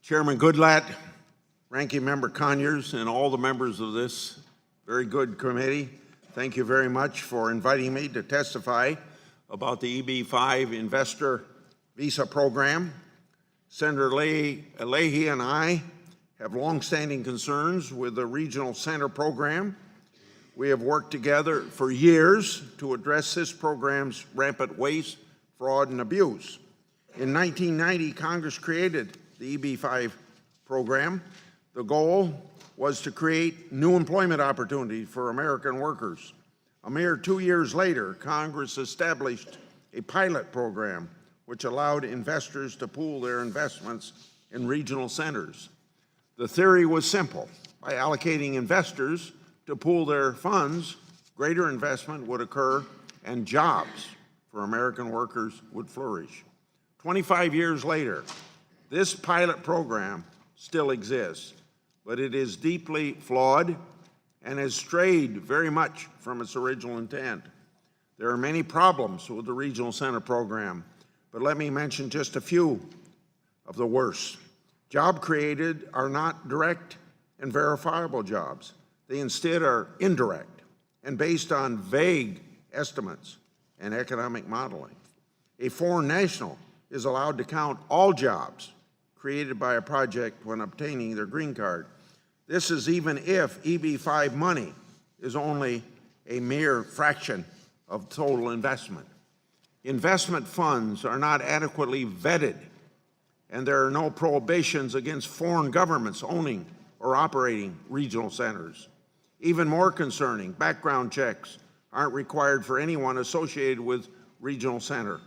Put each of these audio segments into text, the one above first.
Chairman Goodlatte, Ranking Member Conyers, and all the members of this very good committee, thank you very much for inviting me to testify about the EB-5 Investor Visa Program. Senator Leahy and I have longstanding concerns with the Regional Center Program. We have worked together for years to address this program's rampant waste, fraud, and abuse. In 1990, Congress created the EB-5 program. The goal was to create new employment opportunities for American workers. A mere 2 years later, Congress established a pilot program which allowed investors to pool their investments in regional centers. The theory was simple. By allocating investors to pool their funds, greater investment would occur and jobs for American workers would flourish. 25 years later, this pilot program still exists, but it is deeply flawed and has strayed very much from its original intent. There are many problems with the Regional Center Program, but let me mention just a few of the worst. Jobs created are not direct and verifiable jobs. They instead are indirect and based on vague estimates and economic modeling. A foreign national is allowed to count all jobs created by a project when obtaining their green card. This is even if EB-5 money is only a mere fraction of total investment. Investment funds are not adequately vetted, and there are no prohibitions against foreign governments owning or operating regional centers. Even more concerning, background checks aren't required for anyone associated with regional center.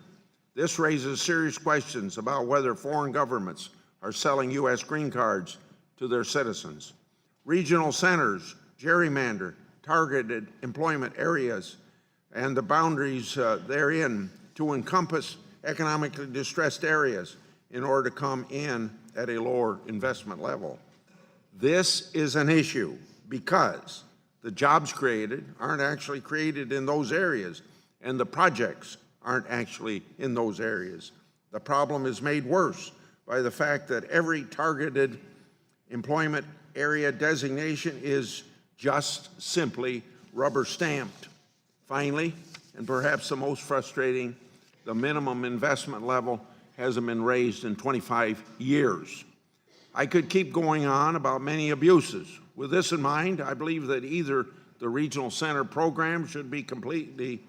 This raises serious questions about whether foreign governments are selling U.S. green cards to their citizens. Regional centers gerrymander targeted employment areas and the boundaries therein to encompass economically distressed areas in order to come in at a lower investment level. This is an issue because the jobs created aren't actually created in those areas, and the projects aren't actually in those areas. The problem is made worse by the fact that every targeted employment area designation is just simply rubber stamped. Finally, and perhaps the most frustrating, the minimum investment level hasn't been raised in 25 years. I could keep going on about many abuses. With this in mind, I believe that either the Regional Center Program should be completely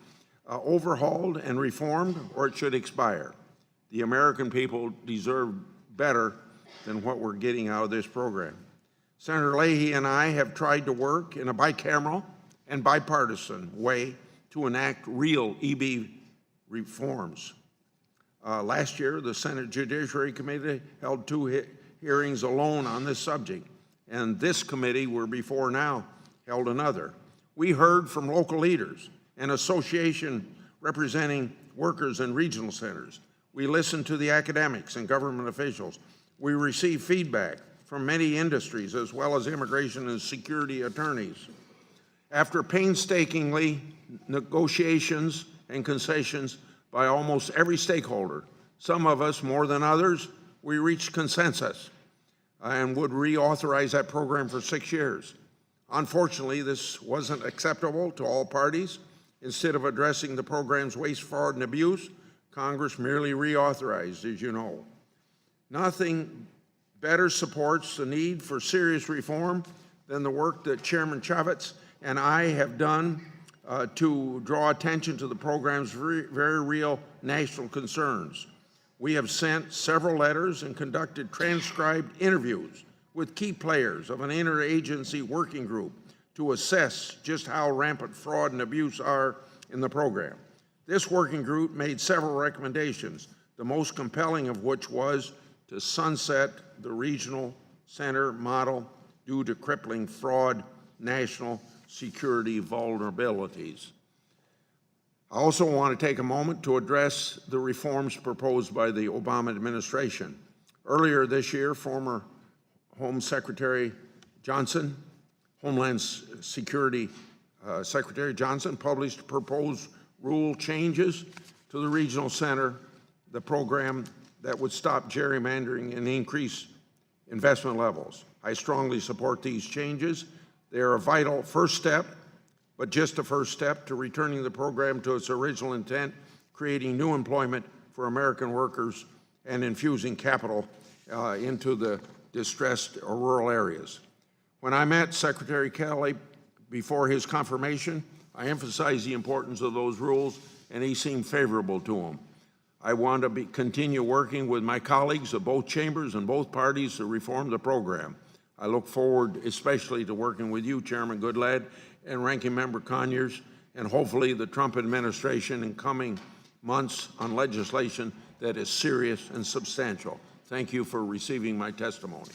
overhauled and reformed, or it should expire. The American people deserve better than what we're getting out of this program. Senator Leahy and I have tried to work in a bicameral and bipartisan way to enact real EB reforms. Last year, the Senate Judiciary Committee held two hearings alone on this subject, and this committee, we're before now, held another. We heard from local leaders, an association representing workers in regional centers. We listened to the academics and government officials. We received feedback from many industries as well as immigration and security attorneys. After painstakingly negotiations and concessions by almost every stakeholder, some of us more than others, we reached consensus and would reauthorize that program for 6 years. Unfortunately, this wasn't acceptable to all parties. Instead of addressing the program's waste, fraud, and abuse, Congress merely reauthorized, as you know. Nothing better supports the need for serious reform than the work that Chairman Chavez and I have done to draw attention to the program's very real national concerns. We have sent several letters and conducted transcribed interviews with key players of an interagency working group to assess just how rampant fraud and abuse are in the program. This working group made several recommendations, the most compelling of which was to sunset the regional center model due to crippling fraud, national security vulnerabilities. I also want to take a moment to address the reforms proposed by the Obama administration. Earlier this year, former Home Secretary Johnson, Homeland Security Secretary Johnson, published proposed rule changes to the regional center, the program that would stop gerrymandering and increase investment levels. I strongly support these changes. They are a vital first step, but just a first step to returning the program to its original intent, creating new employment for American workers and infusing capital into the distressed or rural areas. When I met Secretary Kelly before his confirmation, I emphasized the importance of those rules, and he seemed favorable to them. I want to continue working with my colleagues of both chambers and both parties to reform the program. I look forward especially to working with you, Chairman Goodlatte, and Ranking Member Conyers, and hopefully the Trump administration in coming months on legislation that is serious and substantial. Thank you for receiving my testimony.